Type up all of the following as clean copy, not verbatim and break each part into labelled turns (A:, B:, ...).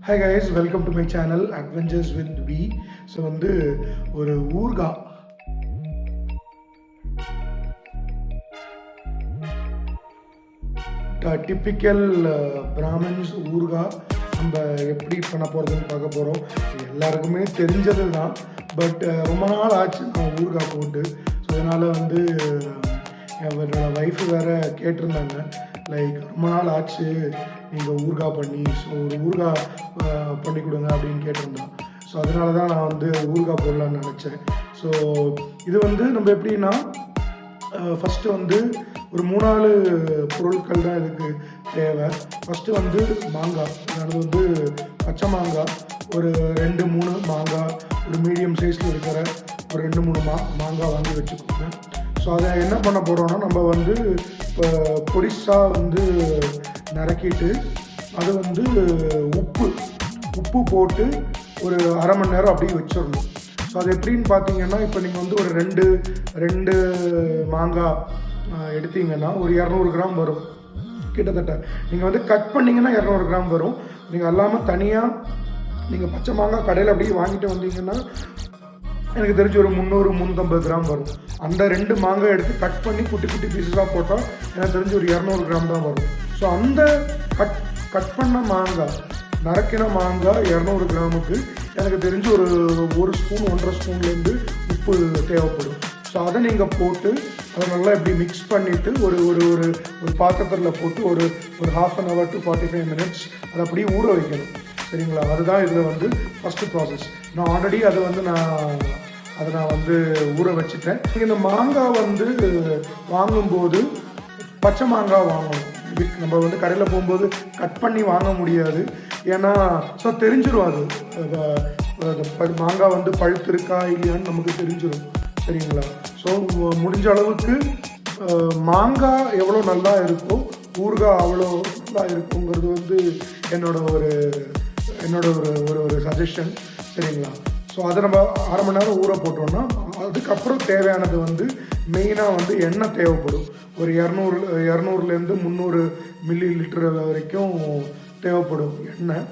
A: Hi guys, welcome to my channel Adventures with B. So வந்து ஒரு ஊர்காய் typical Brahmins ஊர்காய் நம்ம எப்படி பண்ண போகிறதுன்னு பார்க்க போகிறோம். எல்லாருக்குமே தெரிஞ்சது தான், பட் ரொம்ப நாள் ஆச்சு நான் ஊர்காய் போட்டு. ஸோ அதனால் வந்து என்னோட ஒய்ஃபு வேறு கேட்டிருந்தாங்க, லைக் ரொம்ப நாள் ஆச்சு நீங்கள் ஊர்காய் பண்ணி, ஸோ ஒரு ஊர்காய் பண்ணி கொடுங்க அப்படின்னு கேட்டிருந்தோம். ஸோ அதனால தான் நான் வந்து ஊர்காய் போடலான்னு நினச்சேன். ஸோ இது வந்து நம்ம எப்படின்னா, ஃபஸ்ட்டு வந்து ஒரு 3-4 பொருட்கள் தான் இதுக்கு தேவை. ஃபஸ்ட்டு வந்து மாங்காய், அதாவது வந்து பச்சை மாங்காய் ஒரு 2-3 மாங்காய், ஒரு மீடியம் சைஸில் இருக்கிற ஒரு 2-3 மாங்காய் வாங்கி வச்சுக்கோங்க. ஸோ அதை என்ன பண்ண போகிறோன்னா, நம்ம வந்து இப்போ பொடிசாக வந்து நறுக்கிட்டு அது வந்து உப்பு போட்டு ஒரு அரை மணி நேரம் அப்படியே வச்சிடணும். ஸோ அது எப்படின்னு பார்த்தீங்கன்னா, இப்போ நீங்கள் வந்து ஒரு ரெண்டு மாங்காய் எடுத்தீங்கன்னா ஒரு 200 கிராம் வரும் கிட்டத்தட்ட. நீங்கள் வந்து கட் பண்ணிங்கன்னா 200 கிராம் வரும். நீங்கள் அல்லாமல் தனியாக நீங்கள் பச்சை மாங்காய் கடையில் அப்படியே வாங்கிட்டு வந்தீங்கன்னா எனக்கு தெரிஞ்சு ஒரு 300-350 கிராம் வரும். அந்த 2 மாங்காய் எடுத்து கட் பண்ணி குட்டி குட்டி பீஸஸாக போட்டால் எனக்கு தெரிஞ்சு ஒரு 200 கிராம் தான் வரும். ஸோ அந்த கட் பண்ண மாங்காய், நறுக்கின மாங்காய் 200 கிராமுக்கு எனக்கு தெரிஞ்சு ஒரு ஸ்பூன் 1.5 ஸ்பூன்லேருந்து உப்பு தேவைப்படும். ஸோ அதை நீங்கள் போட்டு அதை நல்லா இப்படி மிக்ஸ் பண்ணிவிட்டு ஒரு ஒரு ஒரு ஒரு பாத்திரத்தில் போட்டு ஒரு 1/2 hour to 45 minutes அதை அப்படியே ஊற வைக்கணும். சரிங்களா? அதுதான் இதில் வந்து ஃபஸ்ட்டு ப்ராசஸ். நான் ஆல்ரெடி அதை வந்து நான் வந்து ஊற வச்சுட்டேன். இந்த மாங்காய் வந்து வாங்கும்போது பச்சை மாங்காய் வாங்கணும். நம்ம வந்து கடையில் போகும்போது கட் பண்ணி வாங்க முடியாது, ஏன்னா ஸோ தெரிஞ்சிடும் அது மாங்காய் வந்து பழுத்து இருக்கா இல்லையான்னு நமக்கு தெரிஞ்சிடும். சரிங்களா? ஸோ முடிஞ்ச அளவுக்கு மாங்காய் எவ்வளோ நல்லா இருக்கோ ஊறுகாய் அவ்வளோ நல்லா இருக்குங்கிறது வந்து என்னோட ஒரு சஜஷன். சரிங்களா? ஸோ அதை நம்ம அரை மணி நேரம் ஊற போட்டோம்னா அதுக்கப்புறம் தேவையானது வந்து மெயினாக வந்து எண்ணெய் தேவைப்படும். ஒரு 200-300 மில்லி லிட்டர் வரைக்கும் தேவைப்படும் எண்ணெய்.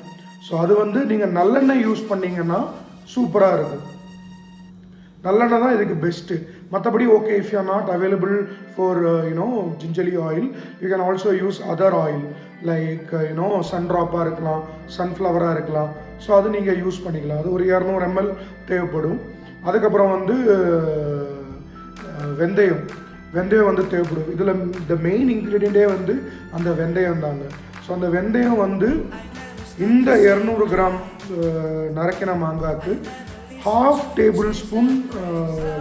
A: ஸோ அது வந்து நீங்கள் நல்லெண்ணெய் யூஸ் பண்ணிங்கன்னா சூப்பராக இருக்கும். நல்லெண்ணெய் தான் இதுக்கு பெஸ்ட்டு. மற்றபடி okay, if you are not available for gingelly oil, you can also use other oil like சன்ட்ராப்பாக இருக்கலாம், சன்ஃப்ளவராக இருக்கலாம். ஸோ அது நீங்கள் யூஸ் பண்ணிக்கலாம். அது ஒரு 200 ml தேவைப்படும். அதுக்கப்புறம் வந்து வெந்தயம் வந்து தேவைப்படும். இதில் இந்த மெயின் இன்க்ரீடியண்ட்டே வந்து அந்த வெந்தயம் தாங்க. ஸோ அந்த வெந்தயம் வந்து இந்த 200 கிராம் நறுக்கின மாங்காய்க்கு 1/2 tablespoon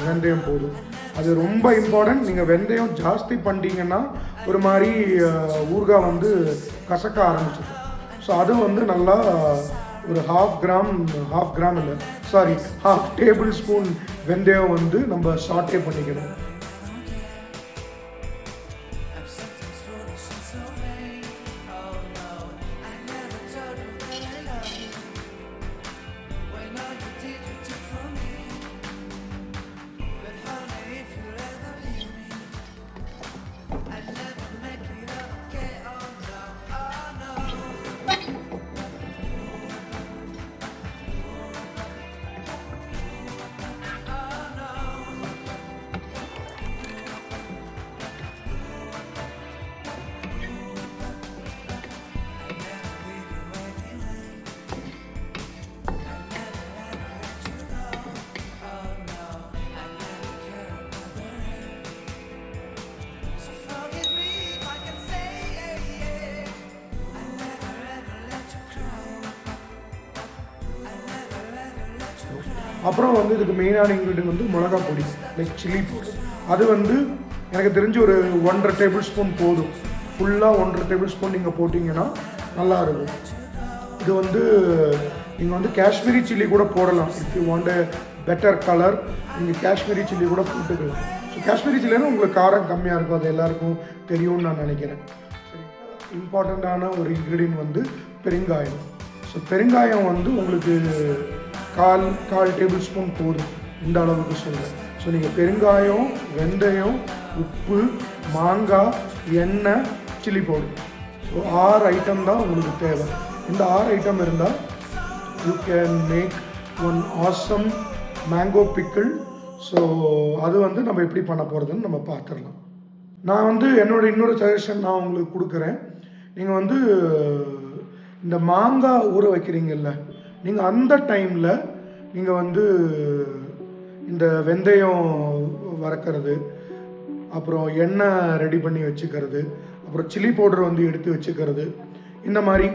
A: வெந்தயம் போதும். அது ரொம்ப இம்பார்ட்டன்ட். நீங்கள் வெந்தயம் ஜாஸ்தி பண்ணிட்டீங்கன்னா ஒரு மாதிரி ஊறுகாய் வந்து கசக்க ஆரம்பிச்சிடும். ஸோ அது வந்து நல்லா ஒரு 1/2 tablespoon வெந்தயம் வந்து நம்ம சாட்டே பண்ணிக்கணும். அப்புறம் வந்து இதுக்கு மெயினான இன்க்ரீடியன்ட் வந்து மிளகா பொடி, லைக் சில்லி பவுடர். அது வந்து எனக்கு தெரிஞ்சு ஒரு 1.5 tablespoon போதும். ஃபுல்லாக 1.5 tablespoon நீங்கள் போட்டிங்கன்னா நல்லாயிருக்கும். இது வந்து நீங்கள் வந்து காஷ்மீரி சில்லி கூட போடலாம். If you want a better colour நீங்கள் காஷ்மீரி சில்லி கூட போட்டுக்கலாம். ஸோ காஷ்மீரி சில்லினா உங்களுக்கு காரம் கம்மியாக இருக்கும், அது எல்லாருக்கும் தெரியும்னு நான் நினைக்கிறேன். சரி, இம்பார்ட்டண்ட்டான ஒரு இன்க்ரீடியன்ட் வந்து பெருங்காயம். ஸோ பெருங்காயம் வந்து உங்களுக்கு 1/4 tablespoon போதும், இந்த அளவுக்கு சொல்கிறேன். ஸோ நீங்கள் பெருங்காயம், வெந்தயம், உப்பு, மாங்காய், எண்ணெய், சில்லி பவுடர், ஸோ 6 ஐட்டம் தான் உங்களுக்கு தேவை. இந்த 6 ஐட்டம் இருந்தால் you can make one awesome mango pickle. So அது வந்து நம்ம எப்படி பண்ண போகிறதுன்னு நம்ம பார்த்துடலாம். நான் வந்து இன்னொரு சஜஷன் நான் உங்களுக்கு கொடுக்குறேன். நீங்கள் வந்து இந்த மாங்காய் ஊற வைக்கிறீங்கல்ல, நீங்கள் அந்த டைமில் நீங்கள் வந்து இந்த வெந்தயம் வறுக்கிறது, அப்புறம் எண்ணெய் ரெடி பண்ணி வச்சுக்கிறது, அப்புறம் சில்லி பவுடர் வந்து எடுத்து வச்சுக்கிறது, இந்த மாதிரி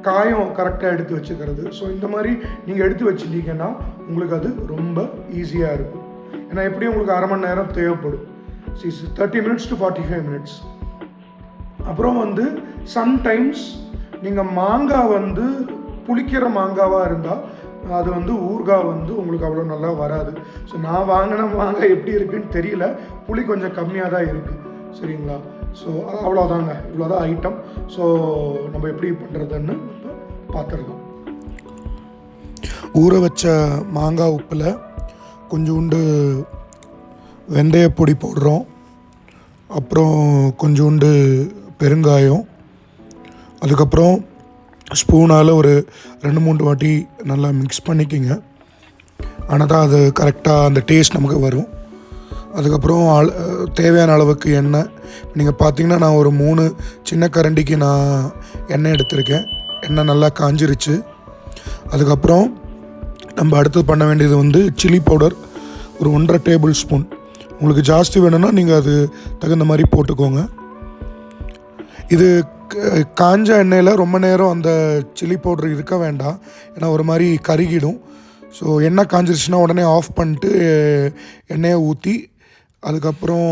A: காயம் கரெக்டாக எடுத்து வச்சுக்கிறது. ஸோ இந்த மாதிரி நீங்கள் எடுத்து வச்சுட்டீங்கன்னா உங்களுக்கு அது ரொம்ப ஈஸியாக இருக்கும். ஏன்னா எப்படியும் உங்களுக்கு அரை மணி நேரம் தேவைப்படும். 30 minutes to 45 minutes. அப்புறம் வந்து சம்டைம்ஸ் நீங்கள் மாங்காய் வந்து புளிக்கிற மாங்காவாக இருந்தால் அது வந்து ஊறுகாய் வந்து உங்களுக்கு அவ்வளோ நல்லா வராது. ஸோ நான் வாங்கின மாங்காய் எப்படி இருக்குன்னு தெரியல, புளி கொஞ்சம் கம்மியாக தான் இருக்குது. சரிங்களா? ஸோ அவ்வளோதாங்க, இவ்வளோதான் ஐட்டம். ஸோ நம்ம எப்படி பண்ணுறதுன்னு பார்த்துடலாம். ஊற வச்ச மாங்காய் உப்பில் கொஞ்சோண்டு வெந்தயப்பொடி போடுறோம், அப்புறம் கொஞ்சோண்டு பெருங்காயம், அதுக்கப்புறம் ஸ்பூனால் ஒரு 2-3 வாட்டி நல்லா மிக்ஸ் பண்ணிக்கிங்க. ஆனால் தான் அது கரெக்டாக அந்த டேஸ்ட் நமக்கு வரும். அதுக்கப்புறம் தேவையான அளவுக்கு எண்ணெய். நீங்கள் பார்த்தீங்கன்னா நான் ஒரு 3 சின்ன கரண்டிக்கு நான் எண்ணெய் எடுத்திருக்கேன். எண்ணெய் நல்லா காஞ்சிருச்சு. அதுக்கப்புறம் நம்ம அடுத்து பண்ண வேண்டியது வந்து சில்லி பவுடர் ஒரு 1.5 டேபிள் ஸ்பூன். உங்களுக்கு ஜாஸ்தி வேணும்னா நீங்கள் அது தகுந்த மாதிரி போட்டுக்கோங்க. இது காஞ்ச எண்ணெயில் ரொம்ப நேரம் அந்த சில்லி பவுடர் இருக்க வேண்டாம், ஏன்னா ஒரு மாதிரி கருகிடும். ஸோ எண்ணெய் காஞ்சிருச்சுன்னா உடனே ஆஃப் பண்ணிட்டு எண்ணெயை ஊற்றி அதுக்கப்புறம்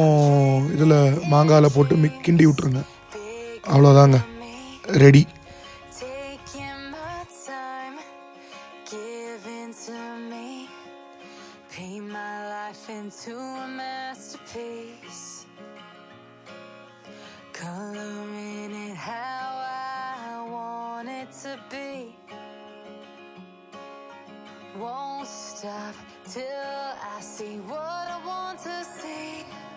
A: இதில் மாங்காயில் போட்டு கிண்டி விட்ருங்க. அவ்வளோதாங்க, ready.
B: Into a masterpiece, coloring it how I want it to be. Won't stop till I see what I want to see.